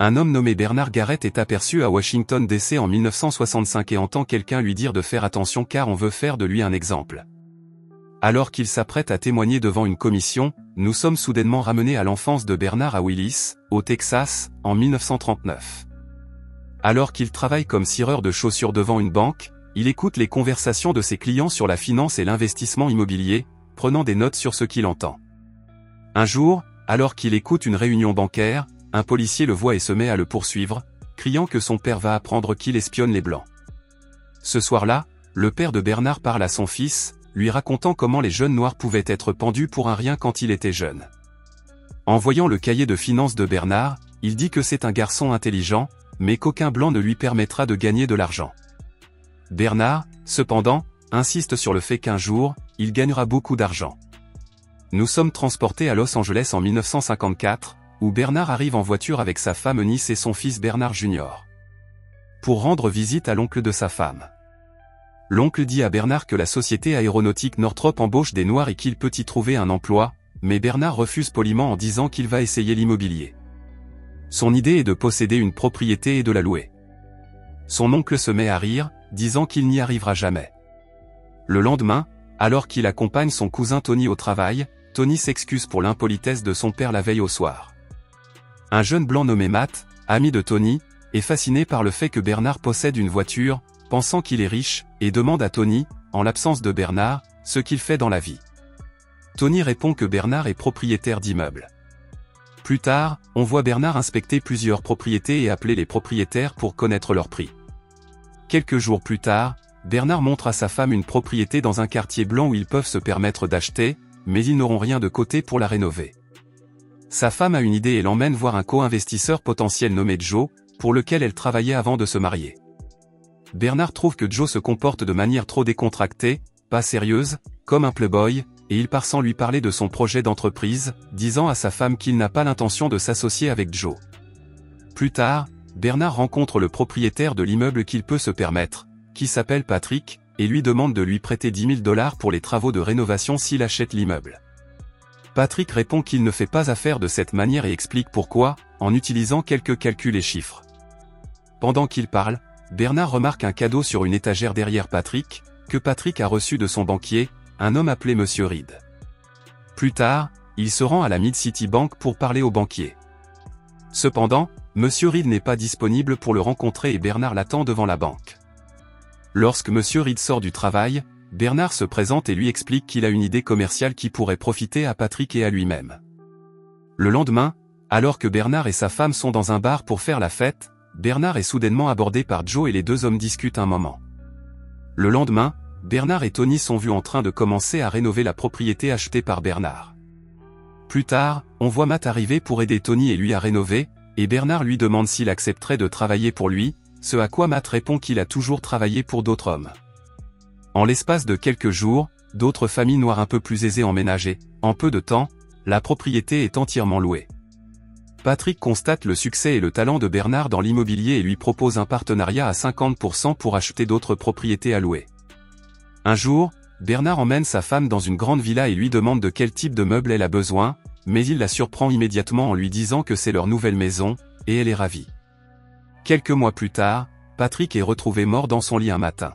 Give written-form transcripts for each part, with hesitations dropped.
Un homme nommé Bernard Garrett est aperçu à Washington DC en 1965 et entend quelqu'un lui dire de faire attention car on veut faire de lui un exemple. Alors qu'il s'apprête à témoigner devant une commission, nous sommes soudainement ramenés à l'enfance de Bernard à Willis, au Texas, en 1939. Alors qu'il travaille comme cireur de chaussures devant une banque, il écoute les conversations de ses clients sur la finance et l'investissement immobilier, prenant des notes sur ce qu'il entend. Un jour, alors qu'il écoute une réunion bancaire, un policier le voit et se met à le poursuivre, criant que son père va apprendre qu'il espionne les Blancs. Ce soir-là, le père de Bernard parle à son fils, lui racontant comment les jeunes noirs pouvaient être pendus pour un rien quand il était jeune. En voyant le cahier de finances de Bernard, il dit que c'est un garçon intelligent, mais qu'aucun blanc ne lui permettra de gagner de l'argent. Bernard, cependant, insiste sur le fait qu'un jour, il gagnera beaucoup d'argent. Nous sommes transportés à Los Angeles en 1954, où Bernard arrive en voiture avec sa femme Eunice et son fils Bernard Jr. pour rendre visite à l'oncle de sa femme. L'oncle dit à Bernard que la société aéronautique Northrop embauche des Noirs et qu'il peut y trouver un emploi, mais Bernard refuse poliment en disant qu'il va essayer l'immobilier. Son idée est de posséder une propriété et de la louer. Son oncle se met à rire, disant qu'il n'y arrivera jamais. Le lendemain, alors qu'il accompagne son cousin Tony au travail, Tony s'excuse pour l'impolitesse de son père la veille au soir. Un jeune blanc nommé Matt, ami de Tony, est fasciné par le fait que Bernard possède une voiture, pensant qu'il est riche, et demande à Tony, en l'absence de Bernard, ce qu'il fait dans la vie. Tony répond que Bernard est propriétaire d'immeubles. Plus tard, on voit Bernard inspecter plusieurs propriétés et appeler les propriétaires pour connaître leur prix. Quelques jours plus tard, Bernard montre à sa femme une propriété dans un quartier blanc où ils peuvent se permettre d'acheter, mais ils n'auront rien de côté pour la rénover. Sa femme a une idée et l'emmène voir un co-investisseur potentiel nommé Joe, pour lequel elle travaillait avant de se marier. Bernard trouve que Joe se comporte de manière trop décontractée, pas sérieuse, comme un playboy, et il part sans lui parler de son projet d'entreprise, disant à sa femme qu'il n'a pas l'intention de s'associer avec Joe. Plus tard, Bernard rencontre le propriétaire de l'immeuble qu'il peut se permettre, qui s'appelle Patrick, et lui demande de lui prêter $10 000 pour les travaux de rénovation s'il achète l'immeuble. Patrick répond qu'il ne fait pas affaire de cette manière et explique pourquoi, en utilisant quelques calculs et chiffres. Pendant qu'il parle, Bernard remarque un cadeau sur une étagère derrière Patrick, que Patrick a reçu de son banquier, un homme appelé Monsieur Reed. Plus tard, il se rend à la Mid-City Bank pour parler au banquier. Cependant, Monsieur Reed n'est pas disponible pour le rencontrer et Bernard l'attend devant la banque. Lorsque Monsieur Reed sort du travail, Bernard se présente et lui explique qu'il a une idée commerciale qui pourrait profiter à Patrick et à lui-même. Le lendemain, alors que Bernard et sa femme sont dans un bar pour faire la fête, Bernard est soudainement abordé par Joe et les deux hommes discutent un moment. Le lendemain, Bernard et Tony sont vus en train de commencer à rénover la propriété achetée par Bernard. Plus tard, on voit Matt arriver pour aider Tony et lui à rénover, et Bernard lui demande s'il accepterait de travailler pour lui, ce à quoi Matt répond qu'il a toujours travaillé pour d'autres hommes. En l'espace de quelques jours, d'autres familles noires un peu plus aisées emménagent. En peu de temps, la propriété est entièrement louée. Patrick constate le succès et le talent de Bernard dans l'immobilier et lui propose un partenariat à 50% pour acheter d'autres propriétés à louer. Un jour, Bernard emmène sa femme dans une grande villa et lui demande de quel type de meubles elle a besoin, mais il la surprend immédiatement en lui disant que c'est leur nouvelle maison, et elle est ravie. Quelques mois plus tard, Patrick est retrouvé mort dans son lit un matin.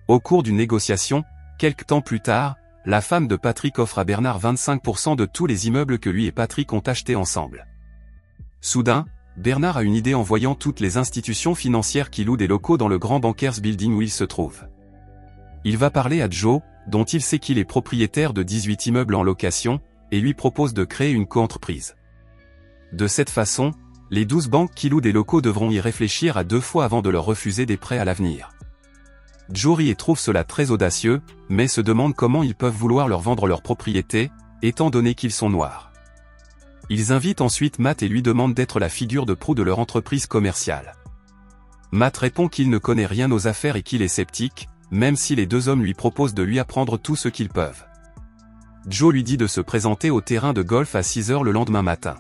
Au cours d'une négociation, quelque temps plus tard, la femme de Patrick offre à Bernard 25% de tous les immeubles que lui et Patrick ont achetés ensemble. Soudain, Bernard a une idée en voyant toutes les institutions financières qui louent des locaux dans le grand Bankers Building où il se trouve. Il va parler à Joe, dont il sait qu'il est propriétaire de 18 immeubles en location, et lui propose de créer une coentreprise. De cette façon, les 12 banques qui louent des locaux devront y réfléchir à 2 fois avant de leur refuser des prêts à l'avenir. Joe rit et trouve cela très audacieux, mais se demande comment ils peuvent vouloir leur vendre leur propriété, étant donné qu'ils sont noirs. Ils invitent ensuite Matt et lui demandent d'être la figure de proue de leur entreprise commerciale. Matt répond qu'il ne connaît rien aux affaires et qu'il est sceptique, même si les deux hommes lui proposent de lui apprendre tout ce qu'ils peuvent. Joe lui dit de se présenter au terrain de golf à 6 h le lendemain matin.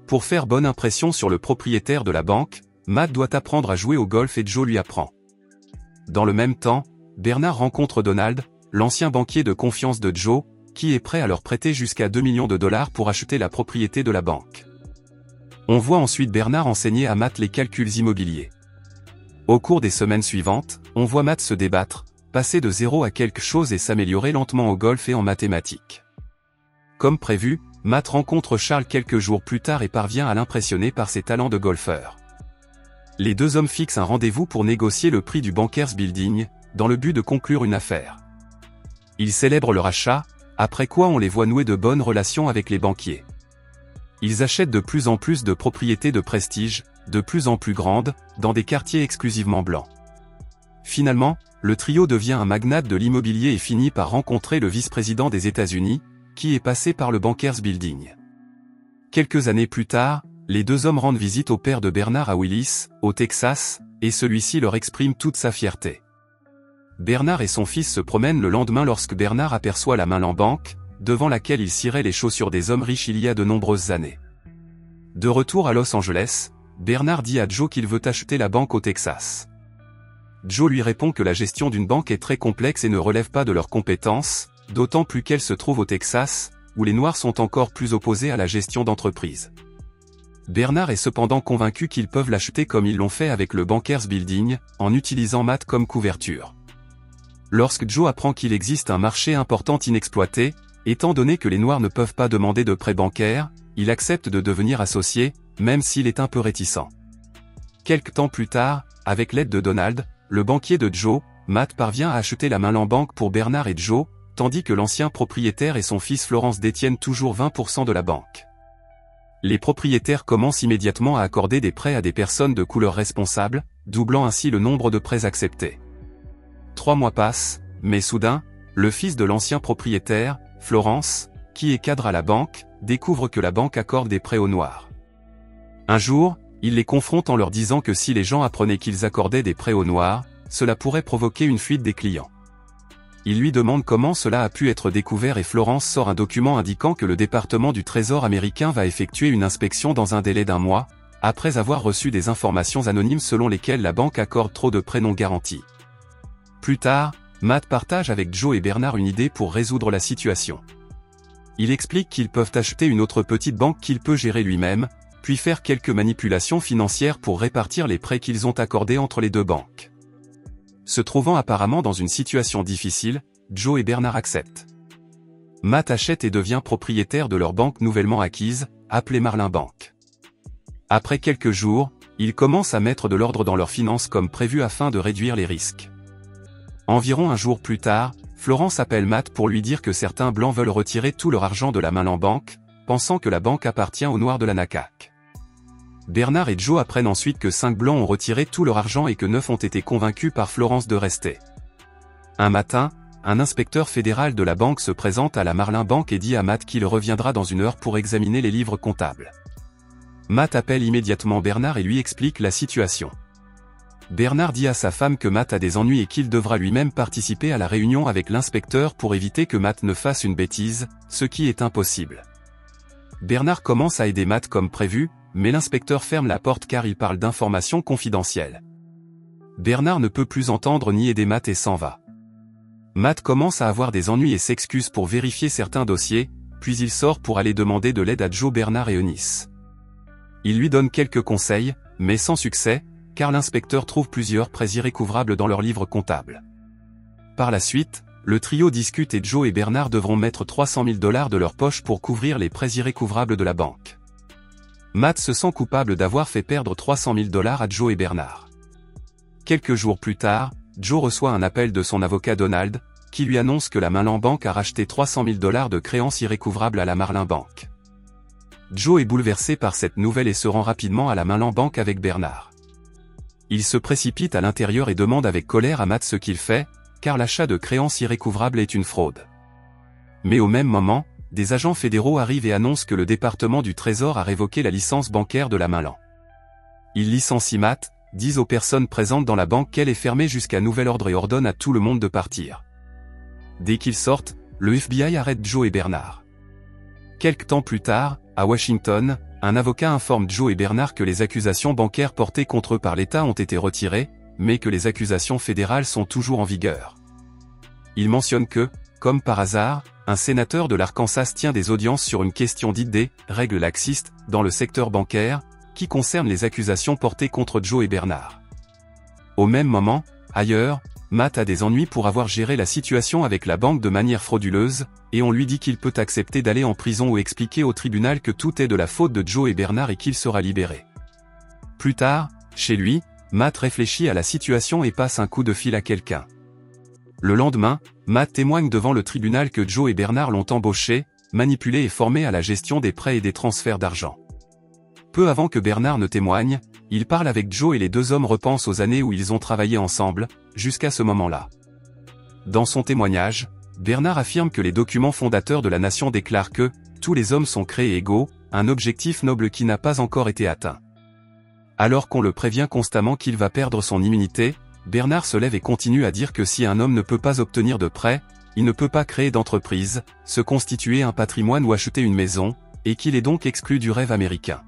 Pour faire bonne impression sur le propriétaire de la banque, Matt doit apprendre à jouer au golf et Joe lui apprend. Dans le même temps, Bernard rencontre Donald, l'ancien banquier de confiance de Joe, qui est prêt à leur prêter jusqu'à $2 millions pour acheter la propriété de la banque. On voit ensuite Bernard enseigner à Matt les calculs immobiliers. Au cours des semaines suivantes, on voit Matt se débattre, passer de zéro à quelque chose et s'améliorer lentement au golf et en mathématiques. Comme prévu, Matt rencontre Charles quelques jours plus tard et parvient à l'impressionner par ses talents de golfeur. Les deux hommes fixent un rendez-vous pour négocier le prix du Bankers Building, dans le but de conclure une affaire. Ils célèbrent leur achat, après quoi on les voit nouer de bonnes relations avec les banquiers. Ils achètent de plus en plus de propriétés de prestige, de plus en plus grandes, dans des quartiers exclusivement blancs. Finalement, le trio devient un magnate de l'immobilier et finit par rencontrer le vice-président des États-Unis, qui est passé par le Bankers Building. Quelques années plus tard, les deux hommes rendent visite au père de Bernard à Willis, au Texas, et celui-ci leur exprime toute sa fierté. Bernard et son fils se promènent le lendemain lorsque Bernard aperçoit la Mainland Bank, devant laquelle il cirait les chaussures des hommes riches il y a de nombreuses années. De retour à Los Angeles, Bernard dit à Joe qu'il veut acheter la banque au Texas. Joe lui répond que la gestion d'une banque est très complexe et ne relève pas de leurs compétences, d'autant plus qu'elle se trouve au Texas, où les Noirs sont encore plus opposés à la gestion d'entreprise. Bernard est cependant convaincu qu'ils peuvent l'acheter comme ils l'ont fait avec le Bankers Building, en utilisant Matt comme couverture. Lorsque Joe apprend qu'il existe un marché important inexploité, étant donné que les Noirs ne peuvent pas demander de prêt bancaire, il accepte de devenir associé, même s'il est un peu réticent. Quelque temps plus tard, avec l'aide de Donald, le banquier de Joe, Matt parvient à acheter la Mainland Bank pour Bernard et Joe, tandis que l'ancien propriétaire et son fils Florence détiennent toujours 20% de la banque. Les propriétaires commencent immédiatement à accorder des prêts à des personnes de couleur responsables, doublant ainsi le nombre de prêts acceptés. 3 mois passent, mais soudain, le fils de l'ancien propriétaire, Florence, qui est cadre à la banque, découvre que la banque accorde des prêts aux Noirs. Un jour, il les confronte en leur disant que si les gens apprenaient qu'ils accordaient des prêts aux Noirs, cela pourrait provoquer une fuite des clients. Il lui demande comment cela a pu être découvert et Florence sort un document indiquant que le département du Trésor américain va effectuer une inspection dans un délai d'1 mois, après avoir reçu des informations anonymes selon lesquelles la banque accorde trop de prêts non garantis. Plus tard, Matt partage avec Joe et Bernard une idée pour résoudre la situation. Il explique qu'ils peuvent acheter une autre petite banque qu'il peut gérer lui-même, puis faire quelques manipulations financières pour répartir les prêts qu'ils ont accordés entre les deux banques. Se trouvant apparemment dans une situation difficile, Joe et Bernard acceptent. Matt achète et devient propriétaire de leur banque nouvellement acquise, appelée Marlin Bank. Après quelques jours, ils commencent à mettre de l'ordre dans leurs finances comme prévu afin de réduire les risques. Environ un jour plus tard, Florence appelle Matt pour lui dire que certains Blancs veulent retirer tout leur argent de la Mainland Bank, pensant que la banque appartient aux Noirs de la NACAC. Bernard et Joe apprennent ensuite que 5 Blancs ont retiré tout leur argent et que 9 ont été convaincus par Florence de rester. Un matin, un inspecteur fédéral de la banque se présente à la Marlin Bank et dit à Matt qu'il reviendra dans 1 heure pour examiner les livres comptables. Matt appelle immédiatement Bernard et lui explique la situation. Bernard dit à sa femme que Matt a des ennuis et qu'il devra lui-même participer à la réunion avec l'inspecteur pour éviter que Matt ne fasse une bêtise, ce qui est impossible. Bernard commence à aider Matt comme prévu, mais l'inspecteur ferme la porte car il parle d'informations confidentielles. Bernard ne peut plus entendre ni aider Matt et s'en va. Matt commence à avoir des ennuis et s'excuse pour vérifier certains dossiers, puis il sort pour aller demander de l'aide à Joe, Bernard et Eunice. Il lui donne quelques conseils, mais sans succès, car l'inspecteur trouve plusieurs prêts irrécouvrables dans leurs livres comptables. Par la suite, le trio discute et Joe et Bernard devront mettre $300 000 de leur poche pour couvrir les prêts irrécouvrables de la banque. Matt se sent coupable d'avoir fait perdre $300 000 à Joe et Bernard. Quelques jours plus tard, Joe reçoit un appel de son avocat Donald, qui lui annonce que la Mainland Bank a racheté $300 000 de créances irrécouvrables à la Marlin Bank. Joe est bouleversé par cette nouvelle et se rend rapidement à la Mainland Bank avec Bernard. Il se précipite à l'intérieur et demande avec colère à Matt ce qu'il fait, car l'achat de créances irrécouvrables est une fraude. Mais au même moment, des agents fédéraux arrivent et annoncent que le département du Trésor a révoqué la licence bancaire de la Mainland. Ils licencient Matt, disent aux personnes présentes dans la banque qu'elle est fermée jusqu'à nouvel ordre et ordonnent à tout le monde de partir. Dès qu'ils sortent, le FBI arrête Joe et Bernard. Quelque temps plus tard, à Washington, un avocat informe Joe et Bernard que les accusations bancaires portées contre eux par l'État ont été retirées, mais que les accusations fédérales sont toujours en vigueur. Il mentionne que, comme par hasard, un sénateur de l'Arkansas tient des audiences sur une question dite des « règles laxistes » dans le secteur bancaire, qui concerne les accusations portées contre Joe et Bernard. Au même moment, ailleurs, Matt a des ennuis pour avoir géré la situation avec la banque de manière frauduleuse, et on lui dit qu'il peut accepter d'aller en prison ou expliquer au tribunal que tout est de la faute de Joe et Bernard et qu'il sera libéré. Plus tard, chez lui, Matt réfléchit à la situation et passe un coup de fil à quelqu'un. Le lendemain, Matt témoigne devant le tribunal que Joe et Bernard l'ont embauché, manipulé et formé à la gestion des prêts et des transferts d'argent. Peu avant que Bernard ne témoigne, il parle avec Joe et les deux hommes repensent aux années où ils ont travaillé ensemble, jusqu'à ce moment-là. Dans son témoignage, Bernard affirme que les documents fondateurs de la nation déclarent que « tous les hommes sont créés égaux », un objectif noble qui n'a pas encore été atteint. Alors qu'on le prévient constamment qu'il va perdre son immunité, Bernard se lève et continue à dire que si un homme ne peut pas obtenir de prêt, il ne peut pas créer d'entreprise, se constituer un patrimoine ou acheter une maison, et qu'il est donc exclu du rêve américain.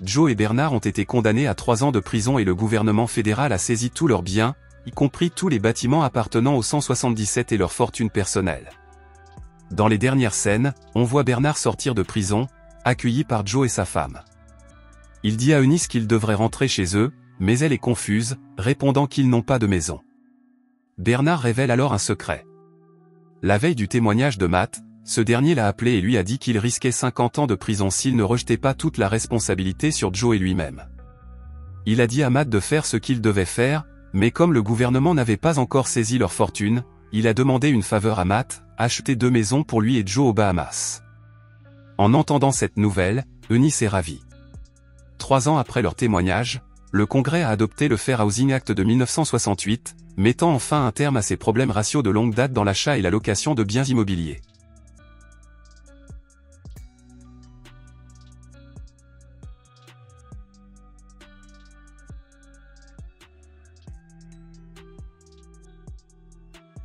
Joe et Bernard ont été condamnés à 3 ans de prison et le gouvernement fédéral a saisi tous leurs biens, y compris tous les bâtiments appartenant aux 177 et leur fortune personnelle. Dans les dernières scènes, on voit Bernard sortir de prison, accueilli par Joe et sa femme. Il dit à Eunice qu'ils devraient rentrer chez eux, mais elle est confuse, répondant qu'ils n'ont pas de maison. Bernard révèle alors un secret. La veille du témoignage de Matt, ce dernier l'a appelé et lui a dit qu'il risquait 50 ans de prison s'il ne rejetait pas toute la responsabilité sur Joe et lui-même. Il a dit à Matt de faire ce qu'il devait faire, mais comme le gouvernement n'avait pas encore saisi leur fortune, il a demandé une faveur à Matt, acheter 2 maisons pour lui et Joe aux Bahamas. En entendant cette nouvelle, Eunice est ravie. 3 ans après leur témoignage, le Congrès a adopté le Fair Housing Act de 1968, mettant enfin un terme à ces problèmes raciaux de longue date dans l'achat et la location de biens immobiliers.